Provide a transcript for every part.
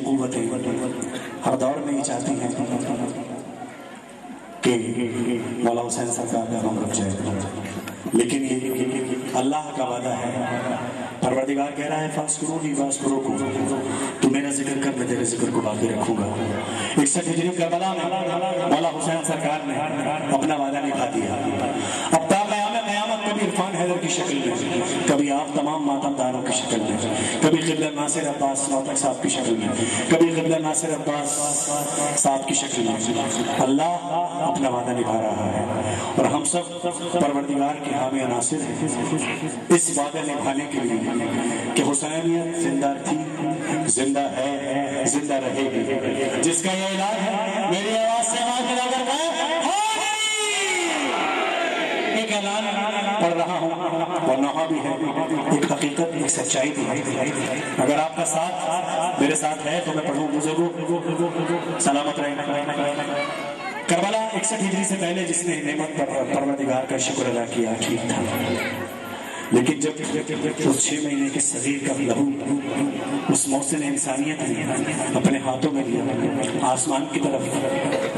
قوتیں ہر دور میں یہ چاہتی ہیں کہ مولا حسین سرکار کا غم رک جائے، لیکن یہ اللہ کا وعدہ ہے۔ پروردگار کہہ رہا ہے فاذکرونی واذکرکم، تو میرا ذکر کر میں تیرے ذکر کو باقی رکھوں گا۔ 61 ہجری کربلا میں مولا حسین سرکار نے اپنا وعدہ نبھا دیا۔ اب تا قیامت کبھی عرفان حیدر کی شکل میں، کبھی آپ تمام ماتم داروں کی شکل میں، کبھی قبلہ ناصر عباس نوتک صاحب کی شکل میں، کبھی قبلہ ناصر عباس صاحب کی شکل میں، اللہ اپنا وعدہ نبھا رہا ہے اور ہم سب پروردگار کے حامی و ناصر ہیں اس وعدہ نبھانے کے لیے کہ حسینیت زندہ تھی، زندہ ہے، زندہ رہے گی۔ جس کا یہ اعلان ہے میری آواز سے آواز ملا کر ایک اعلان پڑھ رہا ہوں اور نوحہ بھی ہے، ایک حقیقت، ایک سچائی بھی ہے۔ اگر آپ کا ساتھ میرے ساتھ ہے تو میں پڑھوں، بزرگوں سلامت رہنا۔ کربلا 61 ہجری سے پہلے جس نے نعمت پر پروردگار کا شکر ادا کیا ٹھیک تھا، لیکن جب اس 6 مہینے کے صغیر کا لہو اس محسن انسانیت نے اپنے ہاتھوں میں لیا، آسمان کی طرف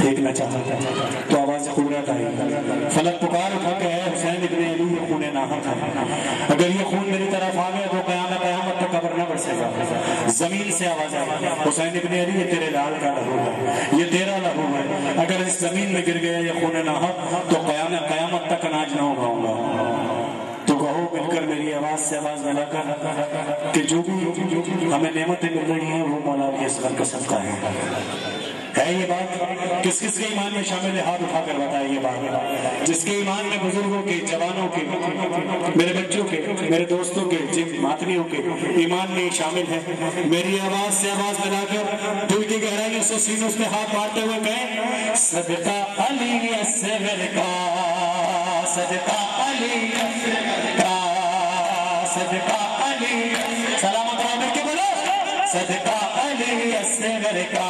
پھینکنا چاہا تو آواز قدرت آئی، فلک پکار اٹھا کہ اے حسین ابن علی یہ خون ناحق ہے، اگر یہ خون میری طرف آ گیا تو قیامت تک قبر نہ برسے گا۔ زمین سے آواز آئی، حسین ابن علی یہ تیرے لال کا لہو ہے، یہ تیرا لہو ہے، اگر اس زمین میں گر گیا یہ خون ناحق تو قیامت تک اناج نہ اگاؤں گا۔ تو کہو مل کر میری آواز سے آواز ملا کر کہ جو بھی ہمیں نعمتیں مل رہی ہیں وہ مولا علی اصغر کا صدقہ ہے یہ بات کس کس کے ایمان میں شامل ہے؟ ہاتھ اٹھا کر بتائے یہ بات جس کے ایمان میں بزرگوں کے، جوانوں کے، میرے بچوں کے، میرے دوستوں کے، جن ماتمیوں کے ایمان میں شامل ہے۔ میری آواز سے آواز ملا کر دل کی گہرائیوں سے سینوں سے ہاتھ مارتے ہوئے کہیں صدقہ علی اصغر کا، صدقہ علی اصغر کا، صدقہ علی، سلامت رہو مل کے بولو صدقہ علی اصغر کا،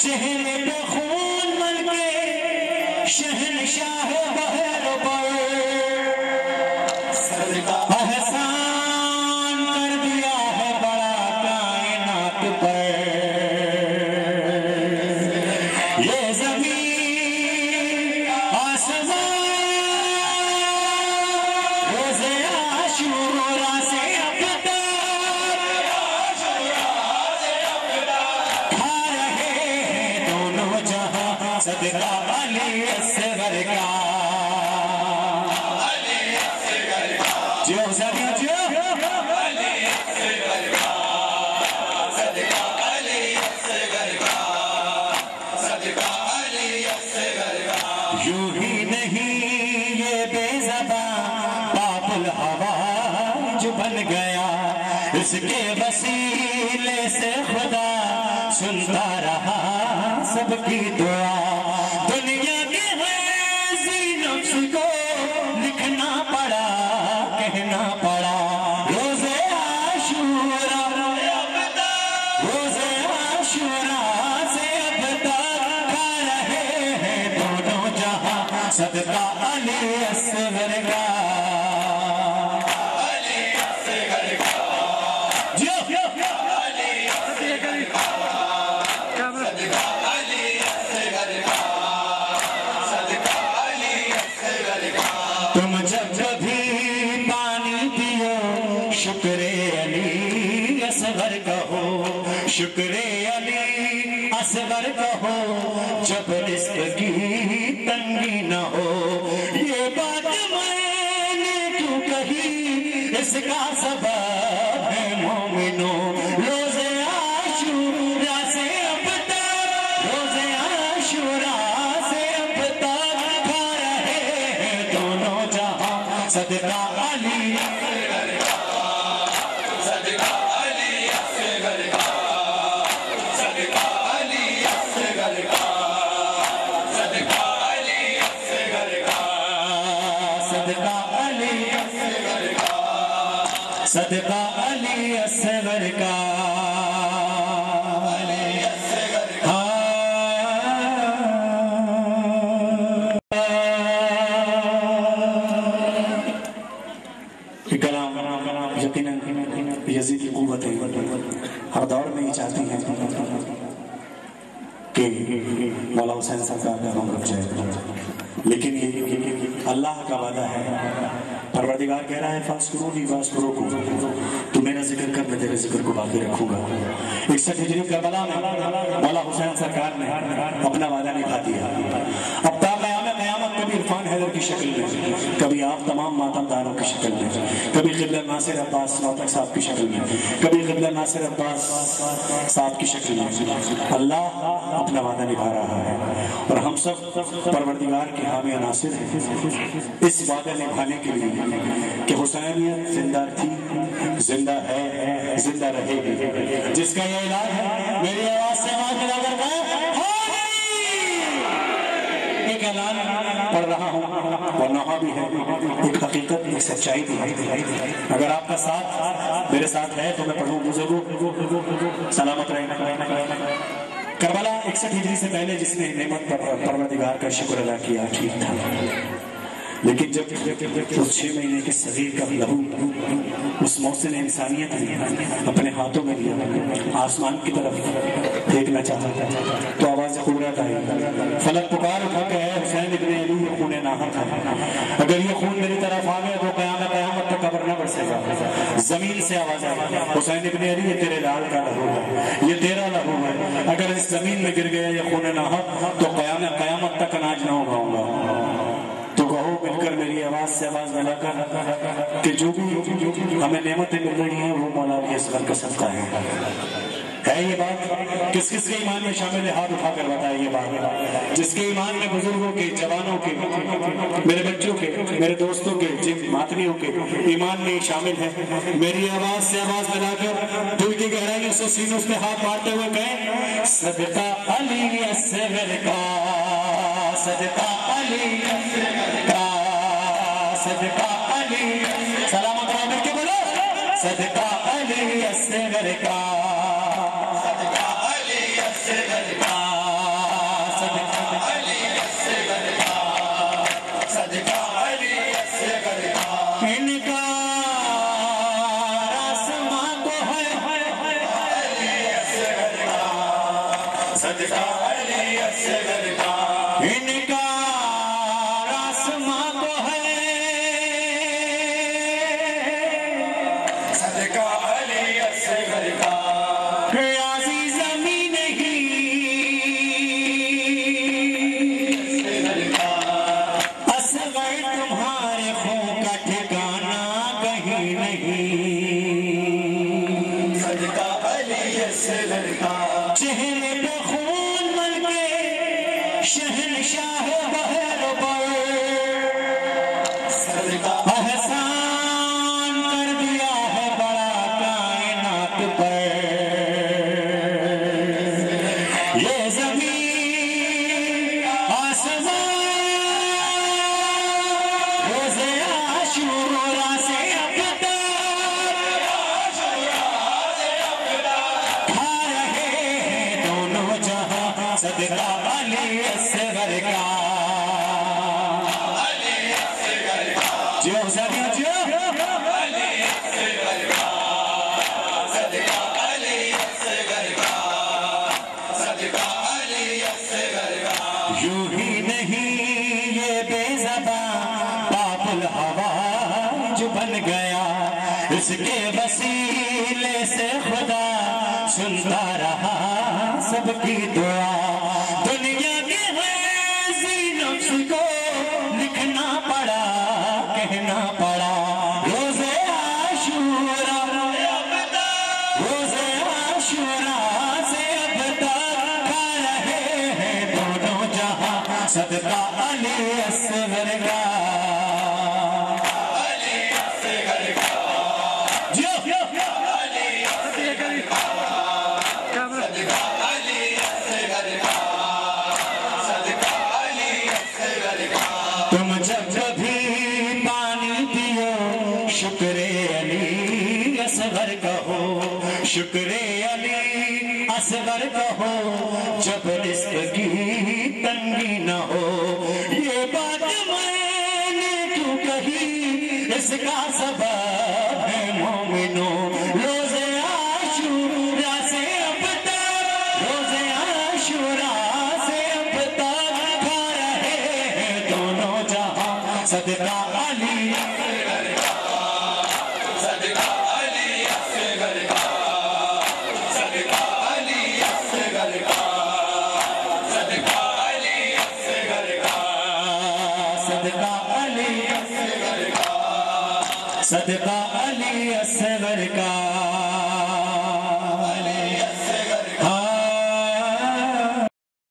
چہرے پہ خون مل کے شہنشاہ بہر پر احسان کر دیا ہے بڑا کائنات پر، یہ زمین آسمان روز عاشورا سے اب صدقہ علی اصغر کا، جو صدقہ علی اصغر کا، صدقہ علی اصغر کا، صدقہ علی اصغر کا۔ یوں ہی نہیں یہ بے زبان باب الہوا جو بن گیا، اس کے وسیلے سے خدا سنتا رہا سب کی دعا، دنیا کے غازی نفس کو لکھنا پڑا، کہنا پڑا روز عاشورا، روز عاشورا سے اب تک کھا رہے ہیں دونوں جہاں صدقہ علی اصغر کا، علی اصغر کا، علی اصغر کا، تم جب کبھی پانی پیو شکر علی اصغر کہو، شکر علی اصغر کہو، جب رزق کی تنگی نہ ہو، یہ بات میں نے کیوں کہی اس کا سبب ہے مومنوں روز صدقہ علی صدقہ علی اصغر کا صدقہ علی اصغر کا صدقہ علی اصغر کا صدقہ علی اصغر کا صدقہ علی اصغر کا یزید کی قوتیں ہر دور میں ہی چاہتی ہیں کہ مولا حسین سرکار کا نام رکھ جائے، لیکن یہ اللہ کا وعدہ ہے۔ پروردگار کہہ رہا ہے فاذکرونی واذکرکم، تو میرا ذکر کر میں تیرے ذکر کو باقی رکھوں گا۔ 61 ہجری کربلا میں مولا حسین سرکار نے اپنا وعدہ نبھا دیا۔ اب تا قیامت کبھی عرفان حیدر کی شکل میں، کبھی آپ تمام ماتم داروں کی شکل میں، کبھی قبلہ ناصر عباس نوتک صاحب کی شکل میں، کبھی قبلہ ناصر عباس صاحب کی شکل میں اللہ اپنا وعدہ نبھا رہا ہے، اور ہم سب پروردگار کے حامی عناصر ہیں اس وعدہ نبھانے کے لیے کہ حسینیت زندہ تھی، زندہ ہے، زندہ رہے گی، جس کا یہ اعلان ہے۔ میری آواز سے آواز ملا کر ایک اعلان پڑھ رہا ہوں، ورنہ بھی ہے، ایک حقیقت، ایک سچائی بھی ہے۔ اگر آپ کا ساتھ میرے ساتھ ہے تو میں پڑھوں بزرگوں سلامت رہنا۔ کربلا 61 ہجری سے پہلے جس نے نعمت پر پروردگار کا شکر ادا کیا ٹھیک تھا، لیکن جب اس 6 مہینے کے صغیر کا لہو اس محسن انسانیت نے اپنے ہاتھوں میں لیا، آسمان کی طرف پھینکنا چاہتا تھا تو آواز قدرت آئی، فلک پکار اٹھا کہ اے حسین ابن علی یہ خون ناحق ہے، اگر یہ خون میری طرف آ گیا تو قیامت تک قبر نہ برسے گا۔ زمین سے آواز آئی، حسین ابن علی یہ تیرے لال کا لہو ہے، یہ تیرا لہو ہے، اگر اس زمین میں گر گیا یہ خون ناحق تو قیامت تک اناج نہ اگاؤں گا۔ تو کہو مل کر میری آواز سے آواز ملا کر کہ جو بھی ہمیں نعمتیں مل رہی ہیں وہ مولا علی اصغر کا صدقہ ہے یہ بات کس کس کے ایمان میں شامل ہے؟ ہاتھ اٹھا کر بتائے یہ بات جس کے ایمان میں بزرگوں کے، جوانوں کے، میرے بچوں کے، میرے دوستوں کے، جن ماتمیوں کے ایمان میں شامل ہے، میری آواز سے آواز ملا کر دل کی گہرائیوں سے سینوں پہ ہاتھ مارتے ہوئے کہیں صدقہ علی اصغر کا صدقہ علی کا صدقہ علی، سلامت رہو مل کے بولو صدقہ علی اصغر کا صدقہ علی اصغر کا صدقہ علی اصغر کا صدقہ علی اصغر کا۔ ان کا آسمان کو ہے علی اصغر کا صدقہ علی اصغر کا، ان کا آسمان کو ہے صدقہ علی اصغر کا۔ عزیز زمین ہی اصغر تمہارے خون کا ٹھکانہ کہیں نہیں، صدقہ علی اصغر کا۔ چہرے پہ خون مل کے شہنشاہ بہر پر صدقہ احسان کر دیا ہے بڑا کائنات پر، یہ زمین آسمان روز عاشورا سے کھا رہے ہیں دونوں جہاں صدقہ علی اصغر کا۔ جو حسینیہ جو صدقہ علی اصغر کا صدقہ علی اصغر کا۔ یوں ہی نہیں یہ بے زبان پاپ الہوا جو بن گیا، اس کے وسیلے سے خدا سنتا رہا سب کی دعا، دنیا کے حیثی نفس کو لکھنا پڑا کہنا پڑا، روز عاشورا روز عاشورا سے اب تک کھا رہے ہیں دونوں جہاں صدقہ علی اصغر کا شکر علی اصغر کا ہو جب رزق کی تنگی نہ ہو. یہ بات میں نے کیوں کہی اس کا سبب ہے مومنوں روز عاشورا سے اب تک روز عاشورا سے اب تک کھا رہے ہیں دونوں جہاں صدقہ علی صدقہ علی اصغر کا.